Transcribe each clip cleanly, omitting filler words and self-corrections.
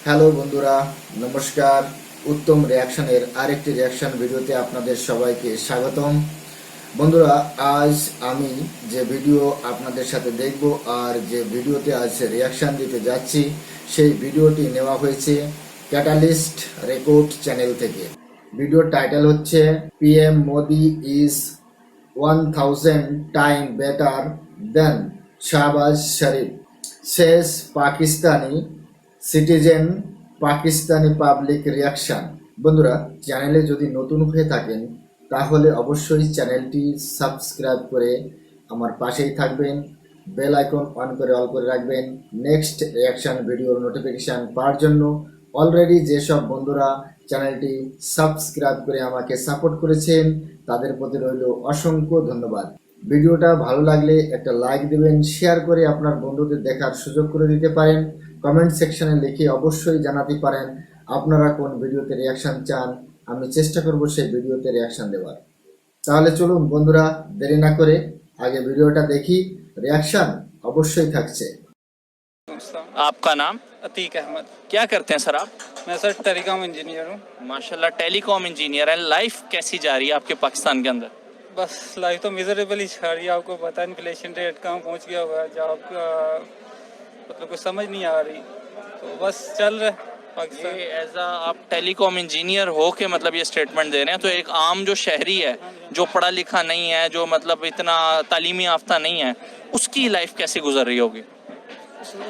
Hello বন্ধুরা, নমস্কার। উত্তম রিয়াকশনের আরেকটি রিয়াকশন ভিডিওতে আপনাদের সবাইকে স্বাগতম। বন্ধুরা, আজ আমি যে ভিডিও আপনাদের সাথে দেখব আর যে ভিডিওতে আজ রিয়াকশন দিতে যাচ্ছি, সেই ভিডিওটি নেওয়া হয়েছে ক্যাটালিস্ট রেকর্ড চ্যানেল থেকে। ভিডিওর টাইটেল হচ্ছে PM Modi is 1000 time better than Shahbaz Sharif, শেষ Pakistani citizen Pakistani public reaction. বন্ধুরা, চ্যানেলে যদি নতুন হয়ে থাকেন তাহলে অবশ্যই চ্যানেলটি সাবস্ক্রাইব করে আমার পাশেই থাকবেন, বেল আইকন অন করে অল করে রাখবেন নেক্সট রিয়াকশন ভিডিওর নোটিফিকেশান পাওয়ার জন্য। অলরেডি যেসব বন্ধুরা চ্যানেলটি সাবস্ক্রাইব করে আমাকে সাপোর্ট করেছেন তাদের প্রতি রইল অসংখ্য ধন্যবাদ। ভিডিওটা ভালো লাগলে একটা লাইক দেবেন, শেয়ার করে আপনার বন্ধুদের দেখার সুযোগ করে দিতে পারেন। কমেন্ট সেকশনে লিখে অবশ্যই জানাতে পারেন আপনারা কোন ভিডিওতে রিয়াকশন চান, আমি চেষ্টা করব সেই ভিডিওতে রিয়াকশন দেওয়ার। তাহলে চলুন বন্ধুরা, দেরি না করে আগে ভিডিওটা দেখি, রিয়াকশন অবশ্যই থাকছে। आपका नाम? अतीक अहमद। क्या करते हैं सर आप? मैं सर टेलीकॉम इंजीनियर हूँ। माशाल्लाह, टेलीकॉम इंजीनियर है। लाइफ कैसी जा रही है आपके पाकिस्तान के अंदर? बस लाइफ तो मिजरेबल ही जा रही है, आपको पता है इन्फ्लेशन रेट कहाँ पहुँच गया हुआ है, जॉब का मतलब कुछ समझ नहीं आ रही, तो बस चल रहा है पाकिस्तान। ये एज आप टेलीकॉम इंजीनियर हो के मतलब ये स्टेटमेंट दे रहे हैं, तो एक आम जो शहरी है, जो पढ़ा लिखा नहीं है, जो मतलब इतना तालीमी याफ्ता नहीं है, उसकी लाइफ कैसे गुजर रही होगी?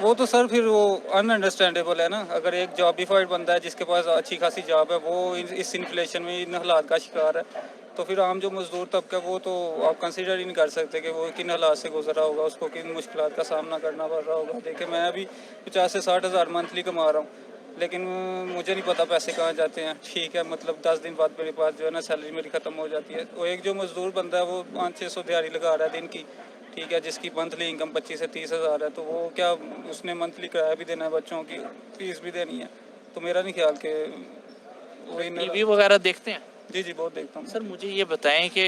वो तो सर फिर वो अनअंडरस्टैंडेबल है ना। अगर एक जॉबिफाइड बंदा है जिसके पास अच्छी खासी जॉब है, वो इस इन्फ्लेशन में इन हालात का शिकार है, तो फिर आम जो मजदूर तबका वो तो आप कंसिडर ही नहीं कर सकते कि वो किन हालात से गुजरा होगा, उसको किन मुश्किलात का सामना करना पड़ रहा होगा। देखिए, मैं अभी 50 से 60 हज़ार मंथली कमा रहा हूँ, लेकिन मुझे नहीं पता पैसे कहाँ जाते हैं। ठीक है, मतलब 10 दिन बाद मेरे पास जो है ना सैलरी मेरी ख़त्म हो जाती है। वो एक जो मजदूर बंदा है वो 500-600 दिहाड़ी लगा रहा है दिन की, ठीक है, जिसकी मंथली इनकम 25 से 30 हज़ार है, तो वो क्या, उसने मंथली किराया भी देना है, बच्चों की फीस भी देनी है। तो मेरा नहीं ख्याल कि टीवी वगैरह देखते हैं? जी जी, बहुत देखता हूँ सर मुझे ये बताएं कि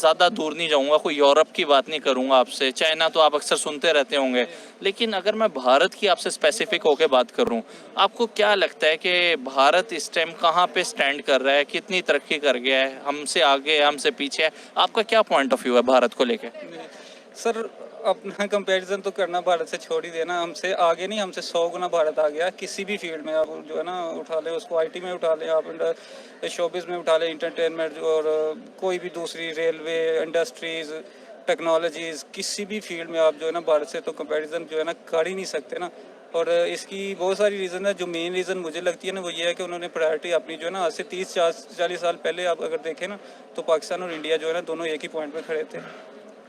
ज़्यादा दूर नहीं जाऊंगा, कोई यूरोप की बात नहीं करूंगा आपसे, चाइना तो आप अक्सर सुनते रहते होंगे, लेकिन अगर मैं भारत की आपसे स्पेसिफिक होकर बात करूं, आपको क्या लगता है कि भारत इस टाइम कहां पे स्टैंड कर रहा है, कितनी तरक्की कर गया है, हमसे आगे है, हमसे पीछे है? आपका क्या पॉइंट ऑफ व्यू है भारत को लेकर? सर, अपना कंपैरिजन तो करना भारत से छोड़ ही देना। हमसे आगे नहीं, हमसे 100 गुना भारत आ गया किसी भी फील्ड में। आप जो है ना उठा लें, उसको आईटी में उठा लें, आप शोबिज़ में उठा लें, इंटरटेनमेंट और कोई भी दूसरी, रेलवे, इंडस्ट्रीज़, टेक्नोलॉजीज़, किसी भी फील्ड में आप जो है ना भारत से तो कंपैरिजन जो है ना कर ही नहीं सकते ना। और इसकी बहुत सारी रीज़न है। जो मेन रीज़न मुझे लगती है ना, वो ये है कि उन्होंने प्रायोरिटी अपनी जो है ना आज से 30-40 साल पहले आप अगर देखें ना, तो पाकिस्तान और इंडिया जो है ना दोनों एक ही पॉइंट पे खड़े थे,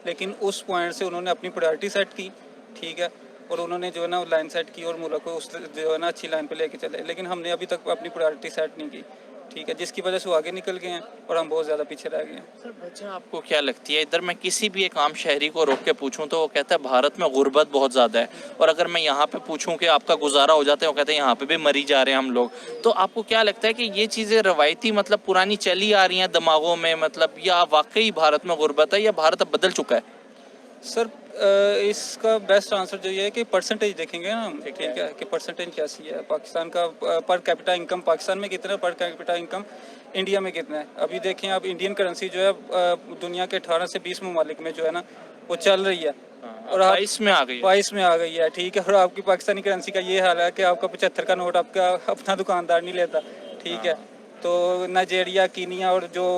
लेकिन उस पॉइंट से उन्होंने अपनी प्रायोरिटी सेट की, ठीक है, और उन्होंने जो है ना लाइन सेट की और मुल्क को उस जो है ना अच्छी लाइन पे लेके चले। लेकिन हमने अभी तक अपनी प्रायोरिटी सेट नहीं की, ठीक है, जिसकी वजह से वो आगे निकल गए हैं और हम बहुत ज़्यादा पीछे रह गए हैं। सर वजह आपको क्या लगती है? इधर मैं किसी भी एक आम शहरी को रोक के पूछूं तो वो कहता है भारत में गुर्बत बहुत ज़्यादा है, और अगर मैं यहाँ पे पूछूं कि आपका गुजारा हो जाता है, वो कहते हैं यहाँ पे भी मरी जा रहे हैं हम लोग। तो आपको क्या लगता है कि ये चीज़ें रवायती मतलब पुरानी चली आ रही हैं दिमागों में, मतलब या वाकई भारत में गुर्बत है, या भारत अब बदल चुका है? सर, इसका बेस्ट आंसर जो ये है कि परसेंटेज देखेंगे ना हम, ठीक है, कि परसेंटेज कैसी है पाकिस्तान का। पर कैपिटा इनकम पाकिस्तान में कितना है, पर कैपिटा इनकम इंडिया में कितना है। अभी देखें आप, इंडियन करेंसी जो है दुनिया के 18 से 20 ममालिक में जो है ना वो चल रही है, और 22 में आ गई है। 22 में आ गई है, ठीक है। और आपकी पाकिस्तानी करेंसी का ये हाल है कि आपका 75 का नोट आपका अपना दुकानदार नहीं लेता, ठीक है। तो नाइजीरिया, कीनिया और जो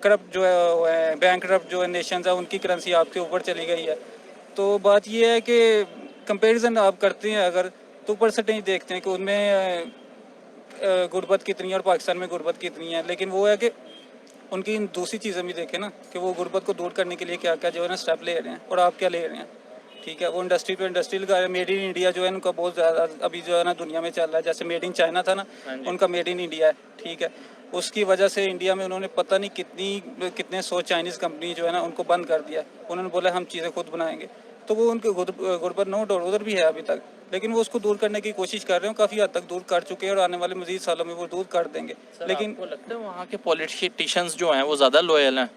करप्ट जो है बैंक करप्ट जो है नेशंस है, उनकी करेंसी आपके ऊपर चली गई है। तो बात ये है कि कंपैरिजन आप करते हैं अगर, तो परसेंटेज देखते हैं कि उनमें गुर्बत कितनी है और पाकिस्तान में गुर्बत कितनी है। लेकिन वो है कि उनकी दूसरी चीज़ें भी देखें ना, कि वो गुर्बत को दूर करने के लिए क्या क्या जो है ना स्टेप ले रहे हैं, और आप क्या ले रहे हैं, ठीक है। वो इंडस्ट्री पे इंडस्ट्री लगा रहे हैं। मेड इन इंडिया जो है उनका बहुत ज़्यादा अभी जो है ना दुनिया में चल रहा है। जैसे मेड इन चाइना था ना, उनका मेड इन इंडिया है, ठीक है। उसकी वजह से इंडिया में उन्होंने पता नहीं कितने 100 चाइनीज़ कंपनी जो है ना उनको बंद कर दिया। उन्होंने बोला हम चीज़ें खुद बनाएंगे, तो वो उनके गुर्बत नो डाउट उधर भी है अभी तक, लेकिन वो उसको दूर करने की कोशिश कर रहे हैं। काफ़ी हद तक दूर कर चुके हैं और आने वाले मज़ीद सालों में वो दूर कर देंगे। लेकिन आपको लगता है वहाँ के पॉलिटिशियंस जो हैं वो ज़्यादा लॉयल हैं?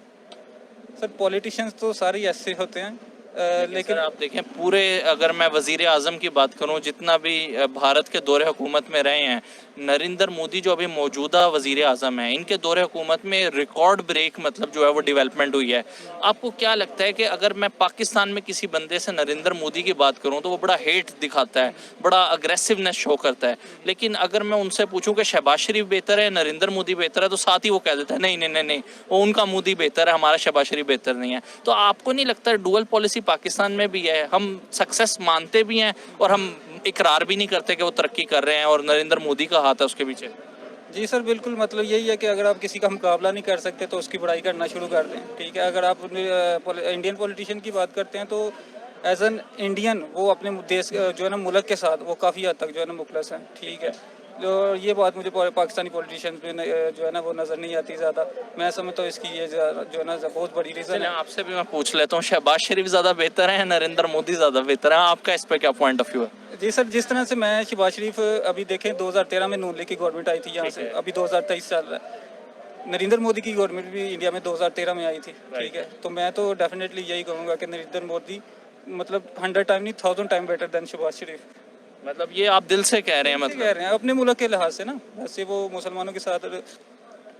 सर, पॉलिटिशियंस तो सारे ऐसे होते हैं लेकिन सर आप देखें पूरे, अगर मैं वजीर आजम की बात करूं, जितना भी भारत के दौरे हुकूमत में रहे हैं, नरेंद्र मोदी जो अभी मौजूदा वजीर आजम हैं, इनके दौरे हुकूमत में रिकॉर्ड ब्रेक मतलब जो है वो डेवलपमेंट हुई है। आपको क्या लगता है कि अगर मैं पाकिस्तान में किसी बंदे से नरेंद्र मोदी की बात करूं तो वो बड़ा हेट दिखाता है, बड़ा अग्रेसिवनेस शो करता है, लेकिन अगर मैं उनसे पूछूं कि शहबाज शरीफ बेहतर है, नरेंद्र मोदी बेहतर है, तो साथ ही वो कह देता है नहीं नहीं नहीं नहीं, वो उनका मोदी बेहतर है, हमारा शहबाज शरीफ बेहतर नहीं है। तो आपको नहीं लगता डुअल पॉलिसी पाकिस्तान में भी है? हम सक्सेस मानते भी हैं और हम इकरार भी नहीं करते कि वो तरक्की कर रहे हैं और नरेंद्र मोदी का हाथ है उसके पीछे। जी सर बिल्कुल, मतलब यही है कि अगर आप किसी का मुकाबला नहीं कर सकते तो उसकी बड़ाई करना शुरू कर दें। ठीक है, अगर आप इंडियन पॉलिटिशियन की बात करते हैं तो एज एन इंडियन वो अपने देश जो है ना मुल्क के साथ वो काफ़ी हद तक जो है ना मुखलस हैं। ठीक है, तो ये बात मुझे पाकिस्तानी पॉलिटिशियन पे जो है ना वो नज़र नहीं आती ज़्यादा। मैं समझता हूँ इसकी ये जो है ना बहुत बड़ी रीज़न चलिए है। आपसे भी मैं पूछ लेता हूँ, शहबाज शरीफ ज़्यादा बेहतर है या नरेंद्र मोदी ज़्यादा बेहतर है? आपका इस पर क्या पॉइंट ऑफ व्यू है? जी सर, जिस तरह से मैं शहबाज शरीफ अभी देखें 2013 में नून लीग की गवर्नमेंट आई थी यहाँ से, अभी 2023 चल रहा है। नरेंद्र मोदी की गवर्नमेंट भी इंडिया में 2013 में आई थी। ठीक है, तो मैं तो डेफिनेटली यही कहूँगा कि नरेंद्र मोदी मतलब 100 टाइम नहीं 1000 टाइम बेटर देन शहबाज शरीफ। मतलब ये आप दिल से कह रहे हैं? कह रहे हैं अपने मुल्क के लिहाज से ना, वैसे वो मुसलमानों के साथ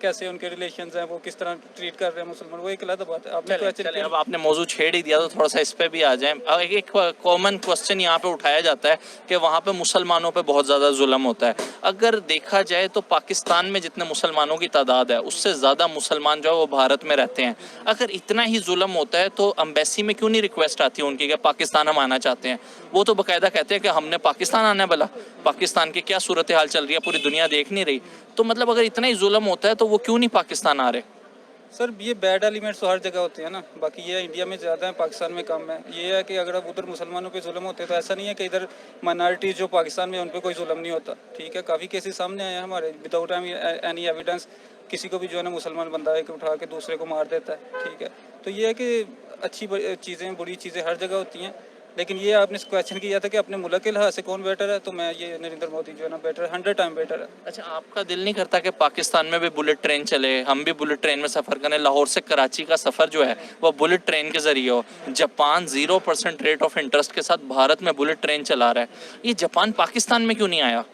कैसे उनके रिलेशंस हैं, वो किस तरह ट्रीट कर रहे हैं मुसलमान, वो एक अलग बात है। आपने चले अब आपने मौजू छेड़ ही दिया तो थोड़ा सा इस पे भी आ जाएं। एक कॉमन क्वेश्चन यहाँ पे उठाया जाता है कि वहाँ पे मुसलमानों पे बहुत ज़्यादा जुल्म होता है। अगर देखा जाए तो पाकिस्तान में जितने मुसलमानों की तादाद है उससे ज़्यादा मुसलमान जो है वो भारत में रहते हैं। अगर इतना ही जुल्म होता है तो अम्बेसी में क्यों नहीं रिक्वेस्ट आती है उनकी कि पाकिस्तान हम आना चाहते हैं? वो तो बाकायदा कहते हैं कि हमने पाकिस्तान आना है, भला पाकिस्तान की क्या सूरत हाल चल रही है पूरी दुनिया देख नहीं रही? तो मतलब अगर इतना ही जुल्म होता है तो वो क्यों नहीं पाकिस्तान आ रहे? सर ये बैड एलिमेंट्स तो हर जगह होते हैं ना, बाकी ये इंडिया में ज़्यादा है, पाकिस्तान में कम है। ये है कि अगर अब उधर मुसलमानों पे जुल्म होते हैं तो ऐसा नहीं है कि इधर माइनॉरिटी जो पाकिस्तान में उन पर कोई जुल्म नहीं होता। ठीक है, काफ़ी केसेस सामने आए हैं हमारे विदाउट एनी एविडेंस, किसी को भी जो है ना मुसलमान बंदा एक उठा के दूसरे को मार देता है। ठीक है, तो ये है कि अच्छी चीज़ें बुरी चीज़ें हर जगह होती हैं, लेकिन ये आपने क्वेश्चन किया था कि अपने मुल्क के लिहाज से कौन बेटर है, तो मैं ये नरेंद्र मोदी जो है ना बेटर 100 टाइम बेटर है। अच्छा, आपका दिल नहीं करता कि पाकिस्तान में भी बुलेट ट्रेन चले, हम भी बुलेट ट्रेन में सफ़र करें? लाहौर से कराची का सफ़र जो है वो बुलेट ट्रेन के ज़रिए हो। जापान 0% रेट ऑफ इंटरेस्ट के साथ भारत में बुलेट ट्रेन चला रहा है। ये जापान पाकिस्तान में क्यों नहीं आया?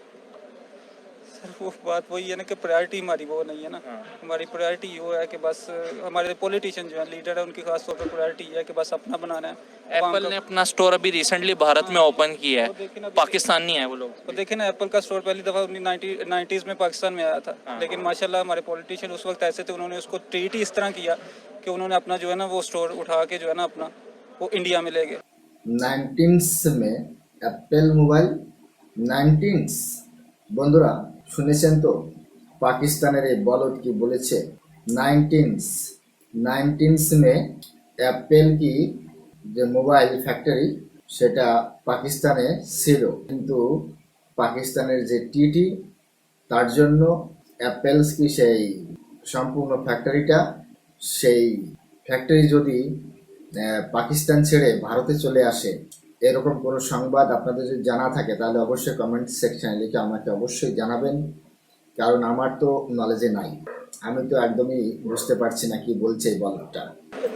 सर वो बात वही है ना कि प्रायोरिटी हमारी वो नहीं है ना। हमारी प्रायोरिटी वो है कि बस हमारे पॉलिटिशियन जो है लीडर है उनकी खास तौर पर प्रायोरिटी है कि बस अपना बनाना है। एप्पल ने अपना स्टोर अभी रिसेंटली भारत में ओपन किया है, पाकिस्तान नहीं है वो लोग। तो देखे ना, एप्पल का स्टोर पहली दफ़ा 90s में पाकिस्तान में आया था, लेकिन माशाल्लाह हमारे पॉलिटिशियन उस वक्त ऐसे थे, उन्होंने उसको ट्रीट ही इस तरह किया कि उन्होंने अपना जो है ना वो स्टोर उठा के जो है ना अपना वो इंडिया में ले गए। 19 में অ্যাপেল মোবাইল 19 বন্ধুরা শুনেছেন তো পাকিস্তানের এই বলদ কি বলেছে 19 में অ্যাপেল কি যে মোবাইল ফ্যাক্টরি সেটা পাকিস্তানে ছিল কিন্তু পাকিস্তানের যে টিটি তার জন্য অ্যাপেলস কি সেই সম্পূর্ণ ফ্যাক্টরিটা সেই ফ্যাক্টরি যদি পাকিস্তান ছেড়ে ভারতে চলে আসে এরকম কোনো সংবাদ আপনাদের যদি জানা থাকে তাহলে অবশ্যই কমেন্ট সেকশনে লিখে আমাকে অবশ্যই জানাবেন কারণ আমার তো নলেজে নাই আমি তো একদমই বুঝতে পারছি না কি বলছে এই বলটা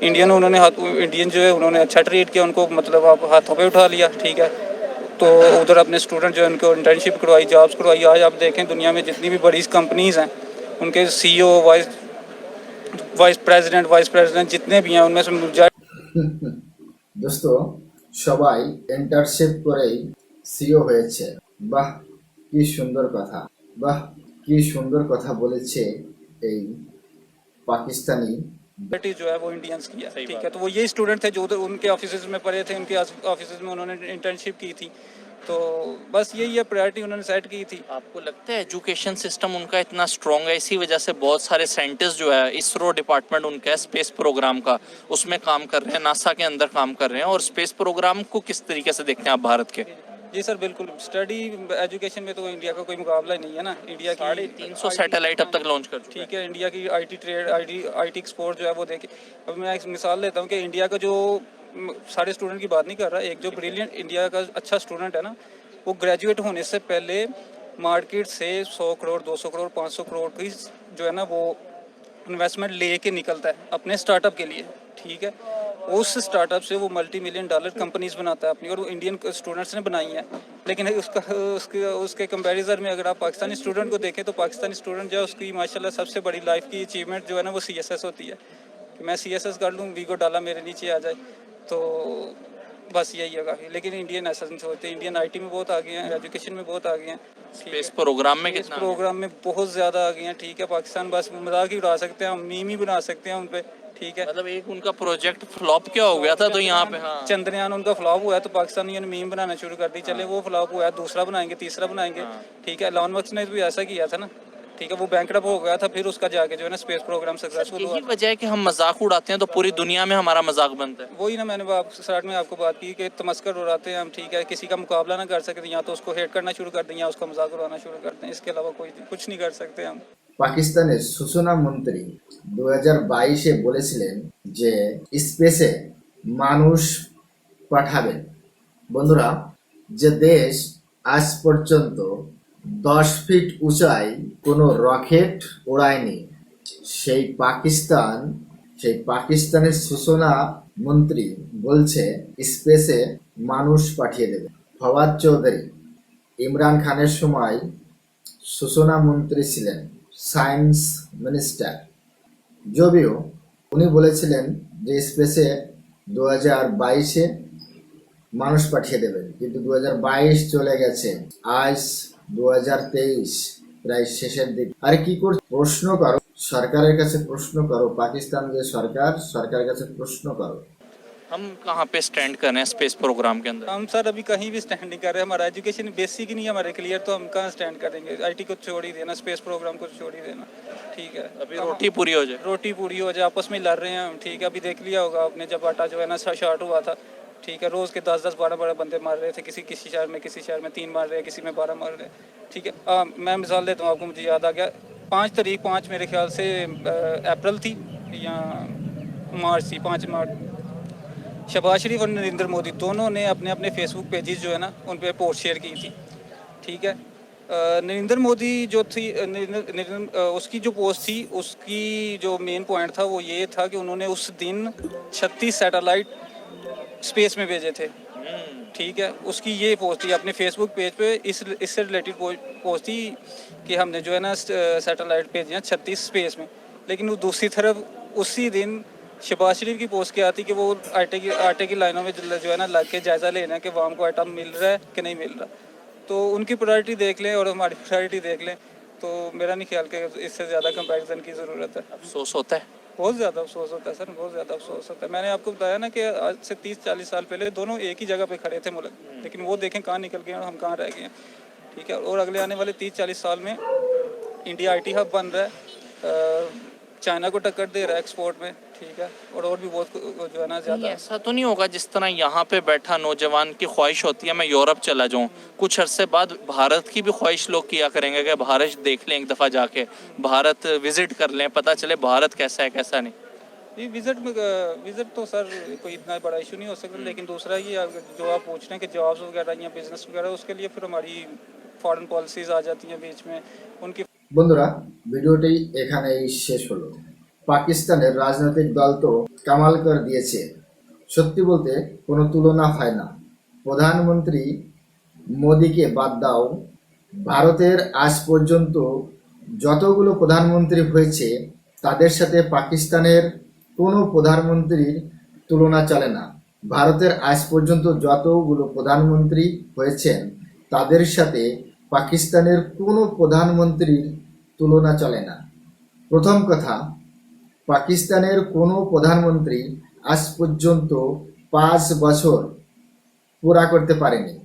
इंडियन जो है उन्होंने अच्छा ट्रीट किया उनको, मतलब आप हाथों पे उठा लिया। ठीक है, तो उधर अपने स्टूडेंट जो है उनको इंटर्नशिप करवाई, जॉब्स करवाई। आज आप देखें दुनिया में जितनी भी बड़ी कंपनीज़ हैं उनके CEO वाइस प्रेसिडेंट जितने भी हैं उनमें से দোস্ত সবাই ইন্টার্নশিপ করেই সিও হয়েছে বাহ কি সুন্দর কথা বাহ কি সুন্দর কথা বলেছে এই পাকিস্তানি जो है वो इंडियंस की है। ठीक है, तो वो यही स्टूडेंट थे जो उधर उनके ऑफिस में पढ़े थे, उनके ऑफिस में उन्होंने इंटर्नशिप की थी। तो बस यही है प्रायोरिटी उन्होंने सेट की थी। आपको लगता है एजुकेशन सिस्टम उनका इतना स्ट्रॉन्ग है, इसी वजह से बहुत सारे साइंटिस्ट जो है, इसरो डिपार्टमेंट उनका है स्पेस प्रोग्राम का, उसमें काम कर रहे हैं, नासा के अंदर काम कर रहे हैं? और स्पेस प्रोग्राम को किस तरीके से देखते हैं आप भारत के? जी सर बिल्कुल, स्टडी एजुकेशन में तो इंडिया का कोई मुकाबला ही नहीं है ना। इंडिया की 350 सैटेलाइट अब तक लॉन्च कर चुके हैं। ठीक है, इंडिया की आईटी ट्रेड आईटी एक्सपोर्ट जो है वो देखे। अब मैं एक मिसाल लेता हूँ कि इंडिया का जो सारे स्टूडेंट की बात नहीं कर रहा, एक जो ब्रिलियंट इंडिया का अच्छा स्टूडेंट है ना, वो ग्रेजुएट होने से पहले मार्केट से 100 करोड़ 200 करोड़ 500 करोड़ की जो है ना वो इन्वेस्टमेंट ले के निकलता है अपने स्टार्टअप के लिए। ठीक है, उस स्टार्टअप से वो मल्टी मिलियन डॉलर कंपनीज बनाता है अपनी, और वो इंडियन स्टूडेंट्स ने बनाई है। लेकिन उसके कंपैरिजन में अगर आप पाकिस्तानी स्टूडेंट को देखें तो पाकिस्तानी स्टूडेंट जो है उसकी माशाल्लाह सबसे बड़ी लाइफ की अचीवमेंट जो है ना वो CSS होती है कि मैं CSS कर लूँ, वीगो डाला मेरे नीचे आ जाए, तो बस यही होगा। लेकिन इंडियन ऐसा नहीं सोचते, इंडियन IT में बहुत आगे हैं, एजुकेशन में बहुत आगे हैं, स्पेस प्रोग्राम में इस कितना प्रोग्राम में बहुत ज़्यादा आगे हैं। ठीक है, पाकिस्तान बस मजाक ही उड़ा सकते हैं हम, मीम ही बना सकते हैं उन पे। ठीक है, मतलब एक उनका प्रोजेक्ट फ्लॉप क्या हो गया था तो यहाँ पे हाँ चंद्रयान उनका फ्लॉप हुआ है तो पाकिस्तानियों ने मीम बनाना शुरू कर दी, चले वो फ्लॉप हुआ है, दूसरा बनाएंगे, तीसरा बनाएंगे। ठीक है, एलन मस्क ने भी ऐसा किया था ना। ठीक है, वो बैंकरप्ट हो गया था, फिर उसका जाके जो है ना स्पेस प्रोग्राम सक्सेसफुल हुआ। यही वजह है कि हम मजाक उड़ाते हैं तो पूरी दुनिया में हमारा मजाक बनता है। वही ना, मैंने स्टार्ट में आपको बात की कि तमस्कर उड़ाते हैं हम। ठीक है, किसी का मुकाबला ना कर सकते, या तो उसको हेट करना शुरू कर दें या उसका मजाक उड़ाना शुरू कर दें, इसके अलावा कोई कुछ नहीं कर सकते हम। পাকিস্তানের সূচনা মন্ত্রী 2022-এ বলেছিলেন যে স্পেসে মানুষ পাঠাবেন। বন্ধুরা, যে দেশ আজ পর্যন্ত 10 ফিট উঁচাই কোনো রকেট ওড়ায়নি সেই পাকিস্তানের সূচনা মন্ত্রী বলছে স্পেসে মানুষ পাঠিয়ে দেবে। ফওয়াদ চৌধুরী ইমরান খানের সময় সূচনা মন্ত্রী ছিলেন, সায়েন্স মিনিস্টার। যদিও উনি বলেছিলেন যে স্পেসে 2022-এ মানুষ পাঠিয়ে দেবেন, কিন্তু 2022 চলে গেছে, আজ 2023 প্রায় শেষের দিকে। আরে কি করছো? প্রশ্ন করো, সরকারের কাছে প্রশ্ন করো, পাকিস্তান যে সরকারের কাছে প্রশ্ন করো। हम कहाँ पे स्टैंड कर रहे हैं स्पेस प्रोग्राम के अंदर? हम सर अभी कहीं भी स्टैंड नहीं कर रहे, हमारा एजुकेशन बेसिक ही नहीं है हमारे क्लियर, तो हम कहाँ स्टैंड करेंगे। IT को छोड़ ही देना, स्पेस प्रोग्राम को छोड़ ही देना। ठीक है, अभी रोटी पूरी हो जाए। रोटी पूरी हो जाए, आपस में लड़ रहे हैं हम। ठीक है, अभी देख लिया होगा आपने जब आटा जो है ना शॉर्ट हुआ था। ठीक है, रोज़ के 10-10 12-12 बंदे मार रहे थे, किसी शहर में 3 मार रहे हैं, किसी में 12 मार रहे हैं। ठीक है, मैं मिसाल देता हूँ आपको, मुझे याद आ गया 5 मेरे ख्याल से अप्रैल थी या मार्च थी, 5 मार्च। शहबाज शरीफ और नरेंद्र मोदी दोनों ने अपने अपने फेसबुक पेजेस जो है ना उन पर पोस्ट शेयर की थी। ठीक है, नरेंद्र मोदी जो थी, उसकी जो पोस्ट थी, उसकी जो मेन पॉइंट था वो ये था कि उन्होंने उस दिन 36 सैटेलाइट स्पेस में भेजे थे। ठीक है, उसकी ये पोस्ट थी अपने फेसबुक पेज पे, इससे रिलेटेड पोस्ट थी कि हमने जो है ना सैटेलाइट भेजे हैं 36 स्पेस में। लेकिन वो दूसरी तरफ उसी दिन शहबाज शरीफ की पोस्ट क्या आती कि वो आटे की लाइनों में जो है ना लग के जायज़ा लेना कि वाम को आटा मिल रहा है कि नहीं मिल रहा। तो उनकी प्रायोरिटी देख लें और हमारी प्रायोरिटी देख लें, तो मेरा नहीं ख्याल कि इससे ज़्यादा कंपैरिजन की ज़रूरत है। अफसोस होता है, बहुत ज़्यादा अफसोस होता है सर, बहुत ज़्यादा अफसोस होता है। मैंने आपको बताया ना कि आज से 30-40 साल पहले दोनों एक ही जगह पे खड़े थे मुल्क, लेकिन वो देखें कहाँ निकल गए और हम कहाँ रह गए हैं। ठीक है, और अगले आने वाले 30-40 साल में इंडिया IT हब बन रहा है, चाइना को टक्कर दे रहा है एक्सपोर्ट में। ठीक है, और भी बहुत जो है ना ज़्यादा। ऐसा तो नहीं होगा जिस तरह यहाँ पे बैठा नौजवान की ख्वाहिश होती है मैं यूरोप चला जाऊँ, कुछ अरसे बाद भारत की भी ख्वाहिश लोग किया करेंगे कि भारत देख लें एक दफ़ा जाके, भारत विजिट कर लें, पता चले भारत कैसा है कैसा नहीं। ये विजिट तो सर कोई इतना बड़ा इशू नहीं हो सकता। लेकिन दूसरा ये जो आप पूछ रहे हैं कि जॉब्स वगैरह या बिजनेस वगैरह, उसके लिए फिर हमारी फॉरेन पॉलिसीज़ आ जाती हैं बीच में उनकी। বন্ধুরা, ভিডিওটি এখানেই শেষ হলো। পাকিস্তানের রাজনৈতিক দল তো কামাল করে দিয়েছে, সত্যি বলতে কোনো তুলনা হয় না। প্রধানমন্ত্রী মোদিকে বাদ দাও, ভারতের আজ পর্যন্ত যতগুলো প্রধানমন্ত্রী হয়েছে তাদের সাথে পাকিস্তানের কোনো প্রধানমন্ত্রীর তুলনা চলে না। ভারতের আজ পর্যন্ত যতগুলো প্রধানমন্ত্রী হয়েছেন তাদের সাথে পাকিস্তানের কোনো প্রধানমন্ত্রীর তুলনা চলে না। প্রথম কথা, পাকিস্তানের কোনো প্রধানমন্ত্রী আজ পর্যন্ত 5 বছর পুরা করতে পারেনি।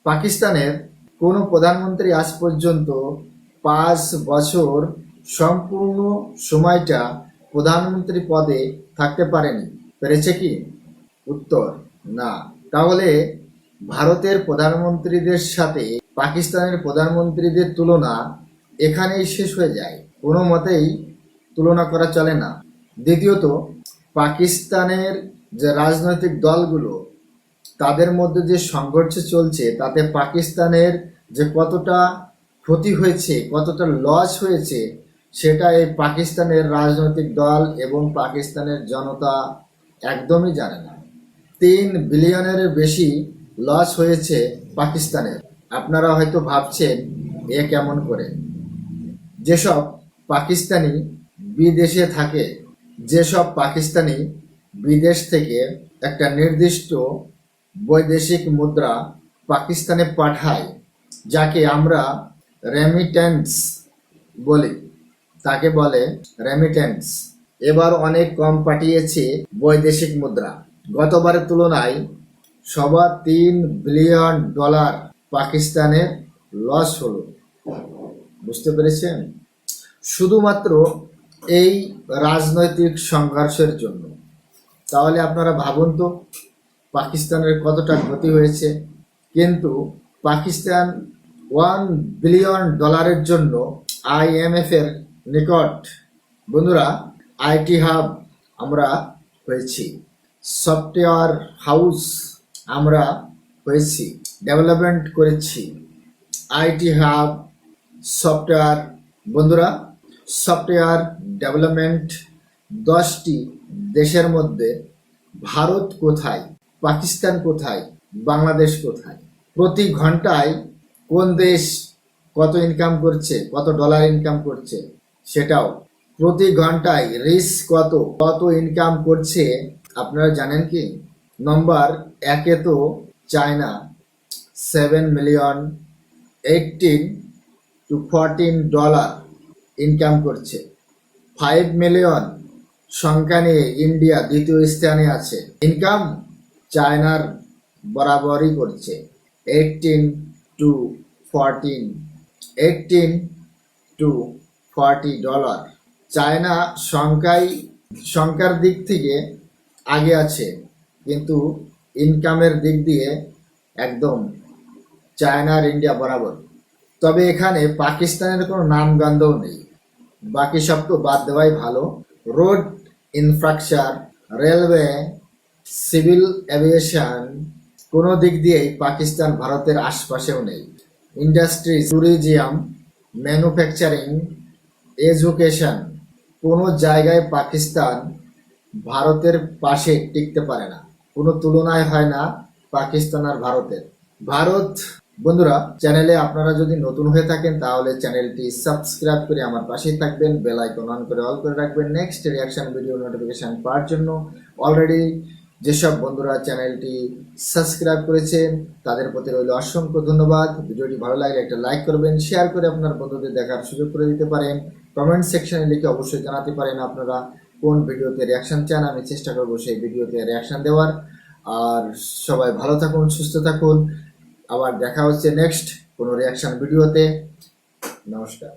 পাকিস্তানের কোনো প্রধানমন্ত্রী আজ পর্যন্ত 5 বছর সম্পূর্ণ সময়টা প্রধানমন্ত্রী পদে থাকতে পারেনি। পেরেছে কি? উত্তর না। তাহলে ভারতের প্রধানমন্ত্রীদের সাথে পাকিস্তানের প্রধানমন্ত্রীদের তুলনা এখানেই শেষ হয়ে যায়, কোনো মতেই তুলনা করা চলে না। দ্বিতীয়ত, পাকিস্তানের যে রাজনৈতিক দলগুলো তাদের মধ্যে যে সংঘর্ষ চলছে তাতে পাকিস্তানের যে কতটা ক্ষতি হয়েছে, কতটা লস হয়েছে, সেটা এই পাকিস্তানের রাজনৈতিক দল এবং পাকিস্তানের জনতা একদমই জানে না। 3 বিলিয়নের বেশি লস হয়েছে পাকিস্তানের। আপনারা হয়তো ভাবছেন এ কেমন করে। যেসব পাকিস্তানি বিদেশে থাকে, যেসব পাকিস্তানি বিদেশ থেকে একটা নির্দিষ্ট বৈদেশিক মুদ্রা পাকিস্তানে পাঠায়, যাকে আমরা রেমিটেন্স বলি, তাকে বলে রেমিটেন্স। এবার অনেক কম পাঠিয়েছে বৈদেশিক মুদ্রা। গতবারের তুলনায় সবা $3 বিলিয়ন পাকিস্তানের লস হলো। বুঝতে পেরেছেন? শুধুমাত্র এই রাজনৈতিক সংঘর্ষের জন্য। তাহলে আপনারা ভাবুন তো পাকিস্তানের কতটা ক্ষতি হয়েছে। কিন্তু পাকিস্তান $1 বিলিয়ন জন্য IMF এর নিকট, বন্ধুরা, আইটি হাব আমরা হয়েছি, সফটওয়্যার হাউস আমরা হয়েছি, ডেভেলপমেন্ট করেছি। আইটি হাব, সফটওয়্যার, বন্ধুরা, সফটওয়্যার ডেভেলপমেন্ট 10টি দেশের মধ্যে ভারত কোথায়, পাকিস্তান কোথায়, বাংলাদেশ কোথায়? প্রতি ঘন্টায় কোন দেশ কত ইনকাম করছে, কত ডলার ইনকাম করছে সেটাও, প্রতি ঘন্টায় রিস্ক কত ইনকাম করছে আপনারা জানেন কি? নম্বর 1-এ তো চায়না $7 মিলিয়ন 18 to $14 ইনকাম করছে। 5 মিলিয়ন সংখ্যা নিয়ে ইন্ডিয়া দ্বিতীয় স্থানে আছে। ইনকাম চায়নার বরাবরই করছে 18 to 40 চায়না সংখ্যার দিক থেকে আগে আছে, কিন্তু ইনকামের দিক দিয়ে একদম চায়নার ইন্ডিয়া বরাবর। তবে এখানে পাকিস্তানের কোনো নামগন্ধও নেই। বাকি সব তো বাদ দেওয়াই ভালো। Road infrastructure, railway, civil aviation, কোনো দিক দিয়েই পাকিস্তান ভারতের আশপাশেও নেই। ইন্ডাস্ট্রি, ট্যুরিজম, ম্যানুফ্যাকচারিং, এডুকেশন, কোনো জায়গায় পাকিস্তান ভারতের পাশে টিকতে পারে না। কোনো তুলনায় হয় না পাকিস্তান আর ভারতের। ভারত, বন্ধুরা, চ্যানেলে আপনারা যদি নতুন হয়ে থাকেন তাহলে চ্যানেলটি সাবস্ক্রাইব করে আমার পাশেই থাকবেন, বেল আইকন অন করে অল করে রাখবেন নেক্সট রিয়াকশন ভিডিও নোটিফিকেশন পাওয়ার জন্য। অলরেডি যেসব বন্ধুরা চ্যানেলটি সাবস্ক্রাইব করেছেন তাদের প্রতি রইল অসংখ্য ধন্যবাদ। ভিডিওটি ভালো লাগলে একটা লাইক করবেন, শেয়ার করে আপনার বন্ধুদের দেখার সুযোগ করে দিতে পারেন। কমেন্ট সেকশনে লিখে অবশ্যই জানাতে পারেন আপনারা কোন ভিডিওতে রিয়াকশন চান। আমি চেষ্টা করবো সেই ভিডিওতে রিয়াকশন দেওয়ার। আর সবাই ভালো থাকুন, সুস্থ থাকুন। আবার দেখা হচ্ছে নেক্সট কোনো রিয়াকশন ভিডিওতে। নমস্কার।